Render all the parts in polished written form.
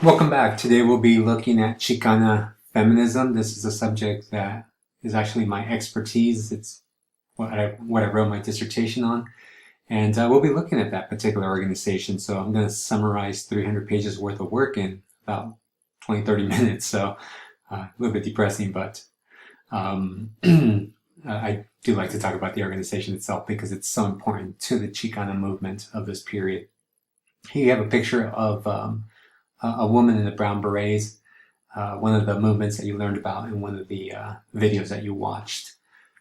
Welcome back. Today we'll be looking at Chicana feminism. This is a subject that is actually my expertise. It's what I wrote my dissertation on. And we'll be looking at that particular organization. So I'm going to summarize 300 pages worth of work in about 20, 30 minutes. So a little bit depressing, but I do like to talk about the organization itself because it's so important to the Chicana movement of this period. Here you have a picture of a woman in the brown berets, one of the movements that you learned about in one of the videos that you watched.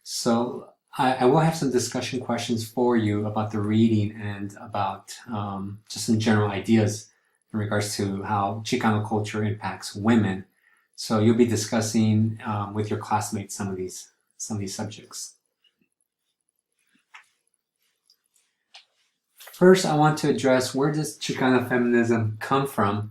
So I will have some discussion questions for you about the reading and about just some general ideas in regards to how Chicano culture impacts women. So you'll be discussing with your classmates some of these subjects. First, I want to address, where does Chicana feminism come from?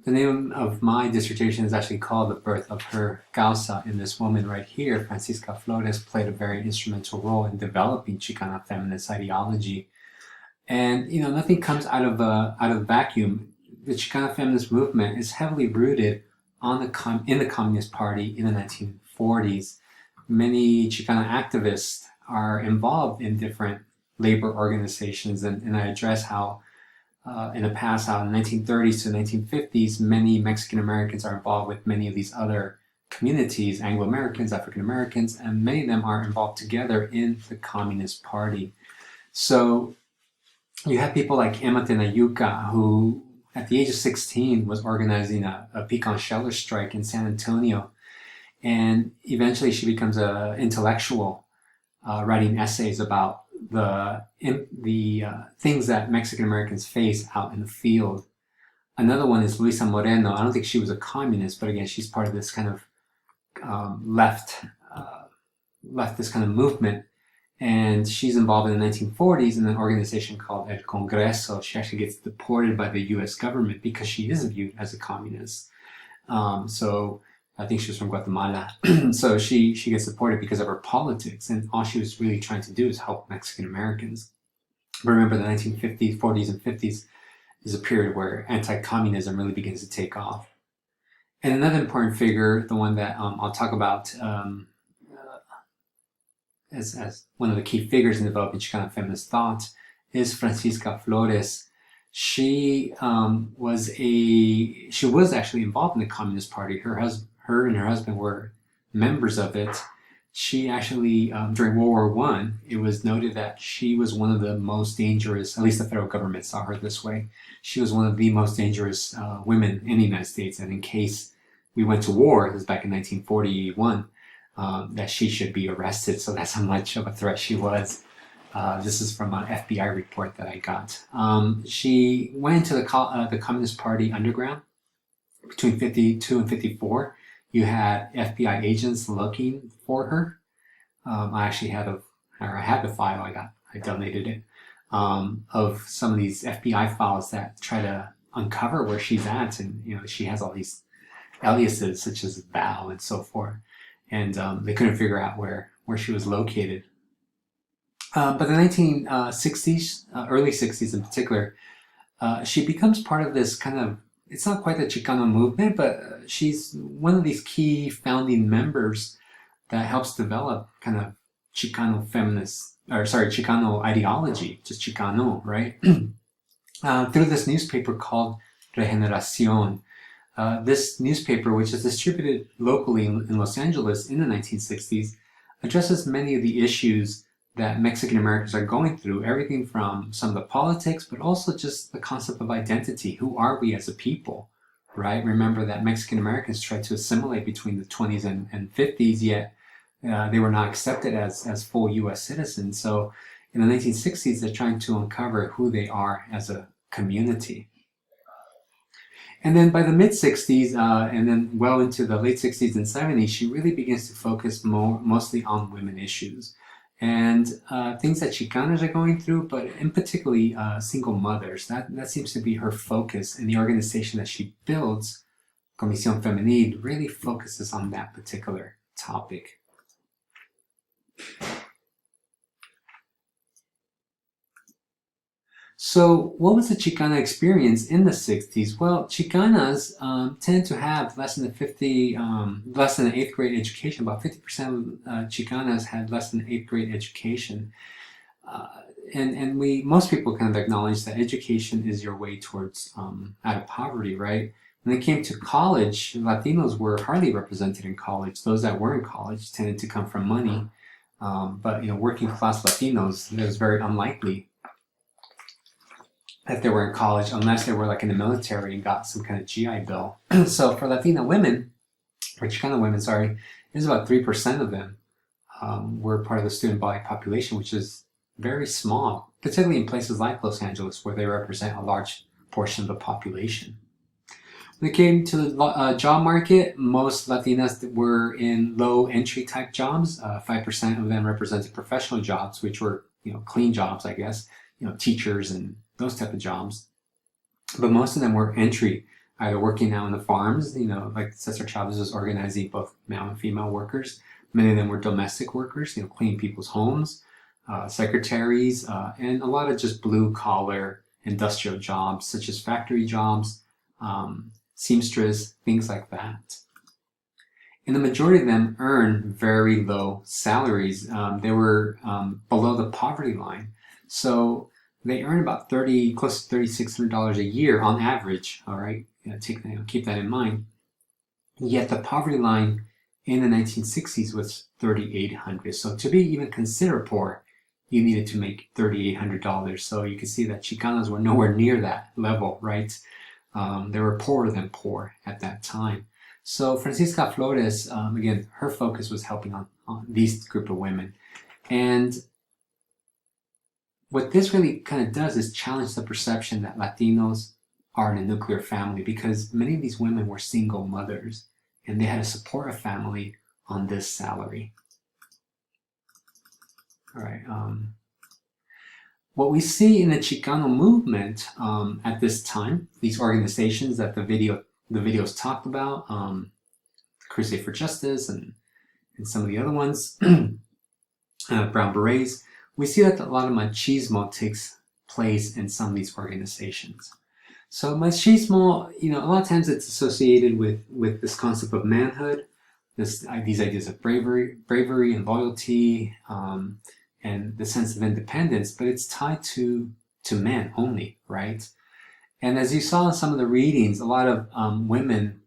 The name of my dissertation is actually called The Birth of Her Causa, and this woman right here, Francisca Flores, played a very instrumental role in developing Chicana feminist ideology. And nothing comes out of a vacuum. The Chicana feminist movement is heavily rooted on in the Communist Party in the 1940s. Many Chicana activists are involved in different labor organizations, and I address how in the past, how in the 1930s to the 1950s, many Mexican Americans are involved with many of these other communities, Anglo Americans, African Americans, and many of them are involved together in the Communist Party. So you have people like Emma Tenayuca, who at the age of 16 was organizing a pecan sheller strike in San Antonio, and eventually she becomes an intellectual, writing essays about the things that Mexican Americans face out in the field. Another one is Luisa Moreno. I don't think she was a communist, but again, she's part of this kind of leftist kind of movement, and she's involved in the 1940s in an organization called El Congreso. She actually gets deported by the U.S. government because she is viewed as a communist. So I think she was from Guatemala. So she gets deported because of her politics, and all she was really trying to do is help Mexican Americans. But remember, the 1950s, 40s, and 50s is a period where anti-communism really begins to take off. And another important figure, the one that I'll talk about as one of the key figures in developing Chicana feminist thought, is Francisca Flores. She was actually involved in the Communist Party. Her and her husband were members of it. She actually, during World War I, it was noted that she was one of the most dangerous, at least the federal government saw her this way, she was one of the most dangerous women in the United States, and in case we went to war, it was back in 1941, that she should be arrested. So that's how much of a threat she was. This is from an FBI report that I got. She went into the Communist Party underground between 52 and 54. You had FBI agents looking for her. I actually had the file. I donated it, of some of these FBI files that try to uncover where she's at, and she has all these aliases such as Val and so forth, and they couldn't figure out where she was located. But the 1960s, early 60s in particular, she becomes part of this kind of, it's not quite the Chicano movement, but she's one of these key founding members that helps develop kind of Chicano Chicano ideology, just Chicano, right? Through this newspaper called Regeneración. This newspaper, which is distributed locally in Los Angeles in the 1960s, addresses many of the issues that Mexican Americans are going through, everything from some of the politics, but also just the concept of identity. Who are we as a people, right? Remember that Mexican Americans tried to assimilate between the 20s and 50s, yet they were not accepted as full U.S. citizens. So in the 1960s, they're trying to uncover who they are as a community. And then by the mid-60s, and then well into the late 60s and 70s, she really begins to focus mostly on women issues and things that Chicanas are going through, but in particularly single mothers. That seems to be her focus, and the organization that she builds, Comisión Femenil, really focuses on that particular topic. So what was the Chicana experience in the 60s? Well, Chicanas tend to have less than an eighth grade education. About 50% of Chicanas had less than eighth grade education. Uh, and most people kind of acknowledge that education is your way towards out of poverty, right? When it came to college, Latinos were hardly represented in college. Those that were in college tended to come from money. But working class Latinos, it was very unlikely that they were in college unless they were like in the military and got some kind of GI Bill. So for Latina women, or Chicana women, sorry, it's about 3% of them were part of the student body population, which is very small, particularly in places like Los Angeles, where they represent a large portion of the population. When it came to the job market, most Latinas were in low entry type jobs. 5% of them represented professional jobs, which were clean jobs, I guess, teachers and those type of jobs. But most of them were entry, either working out on the farms, like Cesar Chavez was organizing both male and female workers. Many of them were domestic workers, cleaning people's homes, secretaries, and a lot of just blue collar industrial jobs, such as factory jobs, seamstress, things like that. And the majority of them earn very low salaries. They were below the poverty line. So they earn about close to $3,600 a year on average. All right, keep that in mind. Yet the poverty line in the 1960s was $3,800. So to be even considered poor, you needed to make $3,800. So you can see that Chicanas were nowhere near that level, right? They were poorer than poor at that time. So Francisca Flores, again, her focus was helping on these group of women. And what this really kind of does is challenge the perception that Latinos are in a nuclear family, because many of these women were single mothers and they had to support a family on this salary. All right. What we see in the Chicano movement at this time, these organizations that the videos talked about, Crusade for Justice and some of the other ones, Brown Berets, we see that a lot of machismo takes place in some of these organizations. So machismo, a lot of times it's associated with this concept of manhood, these ideas of bravery and loyalty, and the sense of independence, but it's tied to men only, right? And as you saw in some of the readings, a lot of women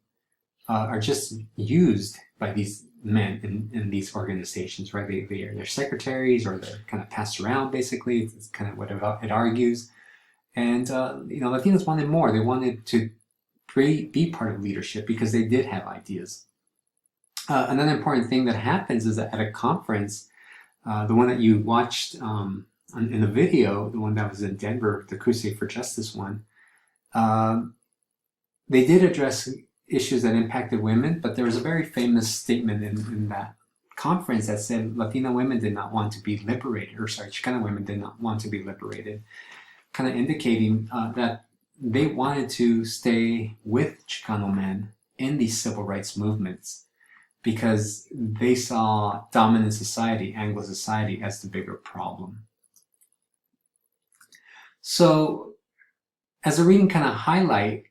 are just used by these men in these organizations, right? They're secretaries, or they're kind of passed around, basically. It's kind of what it argues. And, Latinos wanted more. They wanted to be part of leadership because they did have ideas. Another important thing that happens is that at a conference, the one that you watched in the video, the one that was in Denver, the Crusade for Justice one, they did address issues that impacted women, but there was a very famous statement in that conference that said Latina women did not want to be liberated, Chicana women did not want to be liberated, kind of indicating that they wanted to stay with Chicano men in these civil rights movements because they saw dominant society, Anglo society, as the bigger problem. So, as a reading kind of highlight,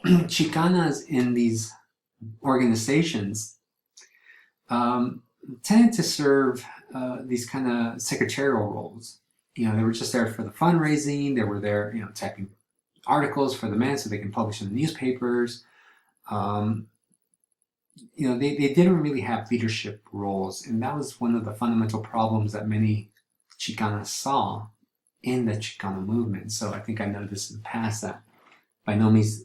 Chicanas in these organizations tended to serve these kind of secretarial roles. They were just there for the fundraising. They were there, typing articles for the men so they can publish in the newspapers. They didn't really have leadership roles, and that was one of the fundamental problems that many Chicanas saw in the Chicano movement. So I think I noted this in the past, that by no means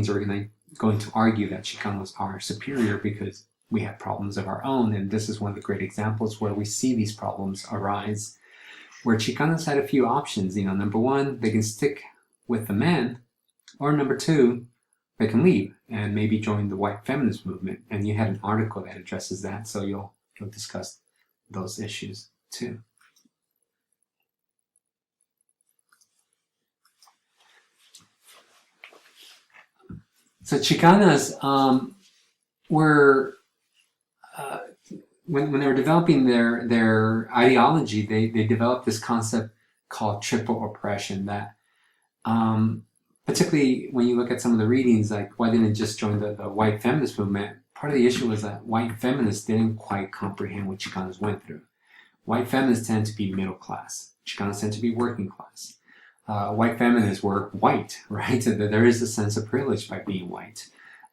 are we going to argue that Chicanos are superior, because we have problems of our own, and this is one of the great examples where we see these problems arise, where Chicanos had a few options. Number one, they can stick with the men, or number two, they can leave and maybe join the white feminist movement. And you had an article that addresses that, so you'll discuss those issues too. So Chicanas were, when they were developing their ideology, they developed this concept called triple oppression, that Particularly when you look at some of the readings, like why didn't it just join the white feminist movement? Part of the issue was that white feminists didn't quite comprehend what Chicanos went through. White feminists tend to be middle class. Chicanos tend to be working class. White feminists were white, right? So there is a sense of privilege by being white.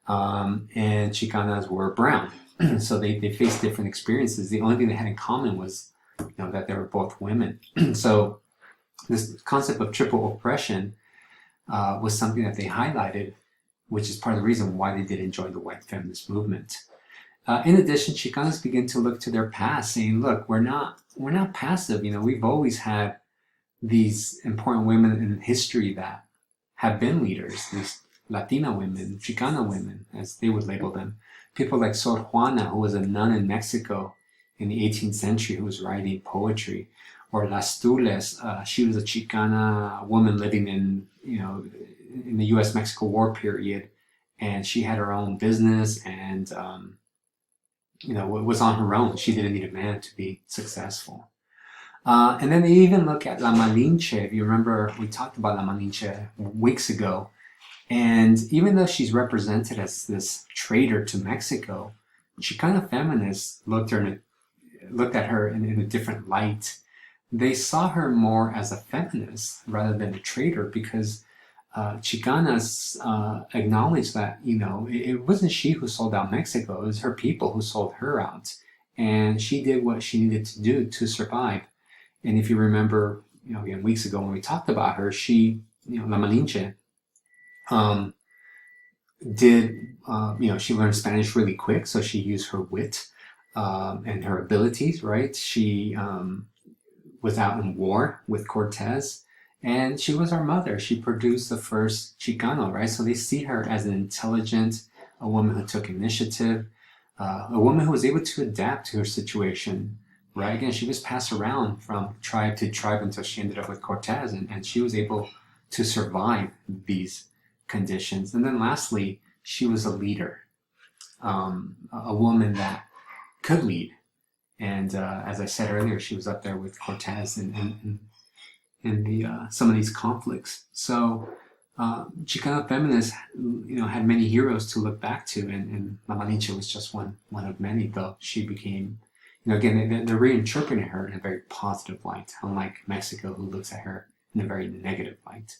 And Chicanas were brown. So they faced different experiences. The only thing they had in common was, that they were both women. So this concept of triple oppression was something that they highlighted, which is part of the reason why they did enjoy the white feminist movement. In addition, Chicanos begin to look to their past, saying, "Look, we're not passive. We've always had these important women in history that have been leaders. These Latina women, Chicana women, as they would label them. People like Sor Juana, who was a nun in Mexico in the 18th century, who was writing poetry, or Las Tules. She was a Chicana woman living in the U.S.-Mexico War period, and she had her own business and was on her own. She didn't need a man to be successful. And then they even look at La Malinche. If you remember, we talked about La Malinche weeks ago. And even though she's represented as this traitor to Mexico, Chicana feminists looked at her in a different light. They saw her more as a feminist rather than a traitor, because Chicanas acknowledged that, it wasn't she who sold out Mexico, it was her people who sold her out. And she did what she needed to do to survive. And if you remember, again, weeks ago when we talked about her, she, La Malinche, she learned Spanish really quick, so she used her wit and her abilities, right? She was out in war with Cortez, and she was our mother. She produced the first Chicano, right? So they see her as an intelligent, a woman who took initiative, a woman who was able to adapt to her situation, right? Again, she was passed around from tribe to tribe until she ended up with Cortez, and she was able to survive these conditions. And then lastly, she was a leader, a woman that could lead. And as I said earlier, she was up there with Cortez in some of these conflicts. So Chicana feminists, had many heroes to look back to, and La Malinche was just one of many. Though she became, again, they're reinterpreting her in a very positive light, unlike Mexico, who looks at her in a very negative light.